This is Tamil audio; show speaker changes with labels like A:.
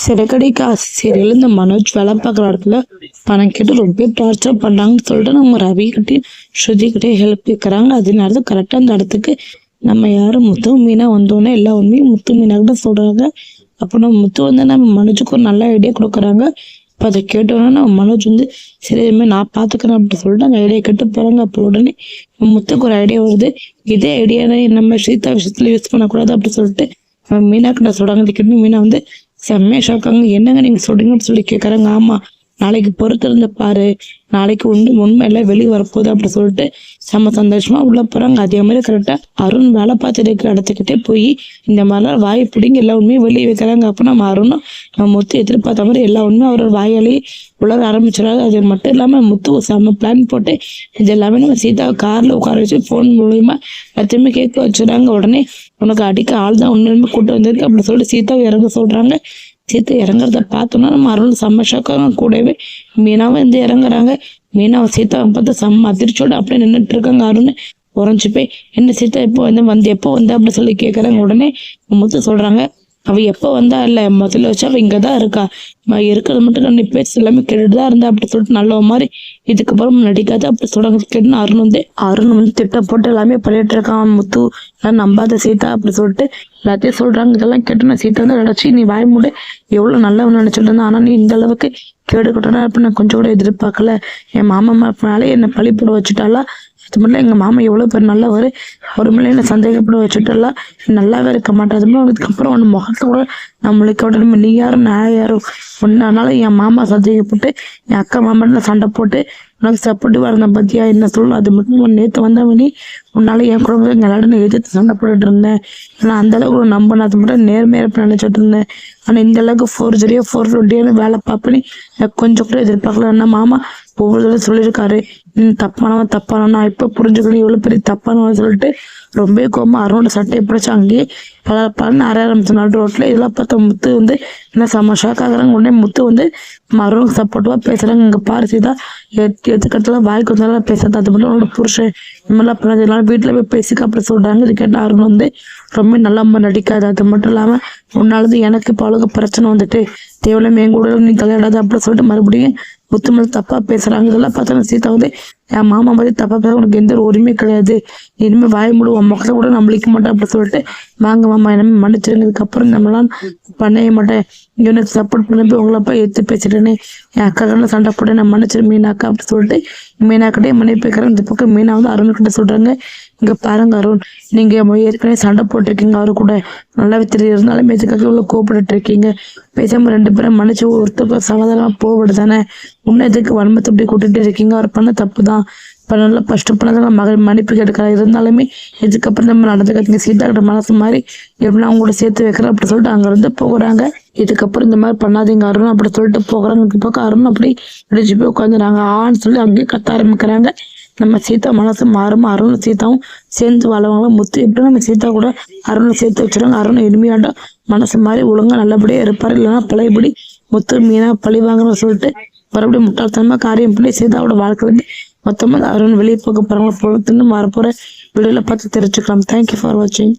A: சிறகடி காசு சீரியல் இந்த மனோஜ் வேலை பார்க்குற இடத்துல பணம் கேட்டு ரொம்ப டார்ச்சர் பண்ணாங்கன்னு சொல்லிட்டு நம்ம ரவி கிட்டே ஸ்ருதி கிட்டே ஹெல்ப் கேட்குறாங்க. அதே நேரத்தில் கரெக்டாக அந்த இடத்துக்கு நம்ம யாரும் முத்து மீனா வந்தோன்னே எல்லா உண்மையும் முத்து மீனா கிட்ட சொல்றாங்க. அப்போ நம்ம முத்து வந்து நம்ம மனோஜுக்கு ஒரு நல்ல ஐடியா கொடுக்குறாங்க. இப்போ அதை கேட்டோன்னா நம்ம மனோஜ் வந்து சரி இதுமாதிரி நான் பார்த்துக்கிறேன் அப்படின்னு சொல்லிட்டு அந்த ஐடியா கேட்டு போகிறாங்க. அப்போ உடனே முத்துக்கு ஒரு ஐடியா வருது. இதே ஐடியா நம்ம சீதா விஷயத்துல யூஸ் பண்ணக்கூடாது அப்படின்னு சொல்லிட்டு மீனா கிட்ட சொல்கிறாங்க. இது கேட்டு மீனா வந்து செம்மையா ஷாக்காங்க. என்னங்க நீங்க சொல்றீங்கன்னு சொல்லி கேட்கறாங்க. ஆமா, நாளைக்கு பொறுத்திருந்த பாரு, நாளைக்கு உண்மை எல்லாம் வெளியே வரப்போகுது அப்படி சொல்லிட்டு செம்ம சந்தோஷமா உள்ள போறாங்க. அதே மாதிரி கரெக்டா அருண் வேலை பார்த்துட்டு இருக்கிற இடத்துக்கிட்டே போய் இந்த மாதிரிலாம் வாயை பிடிங்க எல்லா உண்மையும் வெளியே வைக்கிறாங்க. அப்போ நம்ம அருணும் நம்ம முத்து எதிர்பார்த்த மாதிரி எல்லா உண்மையும் அவரோட வாயாலேயே உலக ஆரம்பிச்சிடாது. அது மட்டும் இல்லாம முத்து செம்ம பிளான் போட்டு இது எல்லாமே நம்ம சீதாவை கார்ல உட்கார வச்சு போன் மூலியமா எல்லாத்தையுமே கேட்க வச்சுறாங்க. உடனே உனக்கு அடிக்க ஆள் தான் உண்மையுமே கூட்டு வந்திருக்கு அப்படின்னு சொல்லிட்டு சீதாவை இறங்க சொல்றாங்க. சீத்தை இறங்குறத பார்த்தோம்னா நம்ம அருள் செம்ம ஷாக்காங்க. கூடவே மீனாவை வந்து இறங்குறாங்க. மீனாவை சீதாவை பார்த்து செம்ம அதிர்ச்சியோட அப்படியே நின்றுட்டு இருக்காங்க. அருண் உறைஞ்சு போய் என்ன சீதா எப்போ எப்போ வந்த அப்படின்னு சொல்லி கேட்குறாங்க. உடனே முத்து சொல்றாங்க அவ எப்போ வந்தா இல்லை முதல்ல வச்சு அவ இங்கதான் இருக்கா, இருக்கிறது மட்டும் நீ பேச்சு எல்லாமே கேட்டுதான் இருந்தா அப்படி சொல்லிட்டு நல்ல மாதிரி இதுக்கப்புறம் நடிக்காது அப்படி சொல்றாங்க. கேட்டுன்னு அருண் வந்து திட்டம் போட்டு எல்லாமே பண்ணிட்டு இருக்கான். முத்து எல்லாம் நம்பாத சீதா அப்படி சொல்லிட்டு எல்லாத்தையும் சொல்றாங்க. இதெல்லாம் கேட்டு நான் சீதா வந்து நினைச்சு நீ வாய் மூட எவ்வளவு நல்லவன்னு நினைச்சிட்டு இருந்தா, ஆனா நீ இந்த அளவுக்கு கேடு கட்டணும் அப்படின்னு நான் கொஞ்சம் கூட எதிர்பார்க்கல. என் மாமா மேலே என்னை பழி போட வச்சுட்டாலா, அது மட்டும் எங்க மாமா எவ்வளவு பேர் நல்லவர், அவர் மேலே என்ன சந்தேகப்பட வச்சுட்டாலா, நல்லாவே இருக்க மாட்டேன். அதுக்கப்புறம் ஒன்று முகத்தை கூட நம்மளுக்கு உடனே நீ யாரும் நான் யாரும் ஒன்னால என் மாமா சந்தேகப்பட்டு என் அக்கா மாமா சண்டை போட்டு உனக்கு சப்போர்ட்டிவா இருந்தேன் பத்தியா என்ன சொல்லணும். அது மட்டும் நேற்று வந்தவனி உன்னால என் குடும்பத்தை எல்லாரும் எதிர்த்து சண்டை போட்டுட்டு இருந்தேன். ஏன்னா அந்த அளவுக்கு நம்பின அது மட்டும் நேர்மையாக நினைச்சிட்டு இருந்தேன். ஆனா இந்த அளவுக்கு 420 வேலை பார்ப்பேன்னு கொஞ்சம் கூட எதிர்பார்க்கல. என்ன மாமா ஒவ்வொரு தடவை சொல்லியிருக்காரு தப்பானவன் இப்ப புரிஞ்சுக்கணும் இவ்வளவு பெரிய தப்பானவன் சொல்லிட்டு ரொம்ப கோமா அருணோட சட்டையை பிடிச்சி அங்கேயே பல அரைய ஆரம்பிச்சு ரோட்ல. இதெல்லாம் பார்த்தா முத்து வந்து என்ன செம்ம ஷாக் ஆகுறாங்க. உடனே முத்து வந்து அருணுக்கு சப்போர்ட்டிவா பேசுறாங்க. இங்க பாரு சீதா எதுக்கட்டெல்லாம் வாய்க்கு வந்தாலும் பேசாது, அது மட்டும் உன்னோட புருஷன் இம்மெல்லாம் பண்ணது வீட்டுல போய் பேசிக்க அப்படி சொல்றாங்க. இது கேட்ட அருண் வந்து ரொம்ப நல்லா நடிக்காது, அது மட்டும் இல்லாம உன்னாலது எனக்கு இப்போ அழகு பிரச்சனை வந்துட்டு தேவையில்லாம என் கூட நீ கல்யாடாது அப்படின்னு சொல்லிட்டு மறுபடியும் முத்து மேல தப்பா பேசுறாங்க. இதெல்லாம் பார்த்தா சீதா வந்து என் மாமா பத்தி தப்பா பேச உனக்கு எந்த ஒரு உரிமையும் கிடையாது, இனிமே வாய் மூடுவோம் மக்களை கூட நம்பளிக்க மாட்டேன் அப்படி சொல்லிட்டு வாங்க மாமா என்ன மன்னிச்சிருங்க, இதுக்கப்புறம் நம்மளாம் பண்ணவே மாட்டேன், எனக்கு சப்போர்ட் பண்ணி போய் உங்களப்பா எடுத்து பேசிட்டேன்னு என் அக்கா சண்டை போட்டு நான் மன்னிச்சிரு மீனாக்கா அப்படி சொல்லிட்டு மீனாக்கிட்டே மன்னிப்பு வைக்கிறேன். இந்த பக்கம் மீனா வந்து அருண்கிட்ட சொல்றாங்க இங்க பாருங்க அருண், நீங்க ஏற்கனவே சண்டை போட்டிருக்கீங்க அவரு கூட நல்லாவே தெரிய இருந்தாலும் எதுக்காக இவ்வளவு கோபப்பட்டு இருக்கீங்க, பேசாம 2 பேரும் மன்னிச்சு ஒருத்தருக்கு சமாதானமா போவிடு தானே, முன்னதுக்கு வன்மத்தை அப்படி கூட்டிட்டு இருக்கீங்க, அவர் பண்ண தப்பு தான், இப்போ நல்லா ஃபர்ஸ்ட் பண்ணதான் மகள் மன்னிப்பு கேட்கறா, இருந்தாலுமே இதுக்கப்புறம் நம்ம நடந்துக்கிறீங்க சீதா கிட்ட மனசு மாதிரி எப்படின்னா அவங்க கூட சேர்த்து வைக்கிறேன் அப்படி சொல்லிட்டு அங்க இருந்து போகிறாங்க. இதுக்கப்புறம் இந்த மாதிரி பண்ணாதீங்க அருண் அப்படி சொல்லிட்டு போகிறாங்க. இந்த பக்கம் அருண் அப்படி இடிச்சு போய் உட்காந்துறாங்க. ஆன்னு சொல்லி அங்கேயே கத்த ஆரம்பிக்கிறாங்க. நம்ம சீதா மனசு மாறும், அருணும் சீதாவும் சேர்ந்து வாழ்வாங்க. முத்து எப்படி நம்ம சீதா கூட அருணை சேர்த்து வச்சுருவாங்க. அருண் இனிமையாட்டம் மனசு மாதிரி ஒழுங்கா நல்லபடியா இருப்பாரு, இல்லைன்னா பழையபடி முத்து மீனா பழி வாங்கணும்னு சொல்லிட்டு மறுபடியும் முட்டாள்தனமா காரியம் பண்ணி சீதாவோட வாழ்க்கையிலேருந்து மொத்தமாக அருண் வெளியே போக போறாங்க. பொறுத்துன்னு வரப்போற வீடியோல பார்த்து தெரிஞ்சுக்கலாம். தேங்க்யூ ஃபார் வாட்சிங்.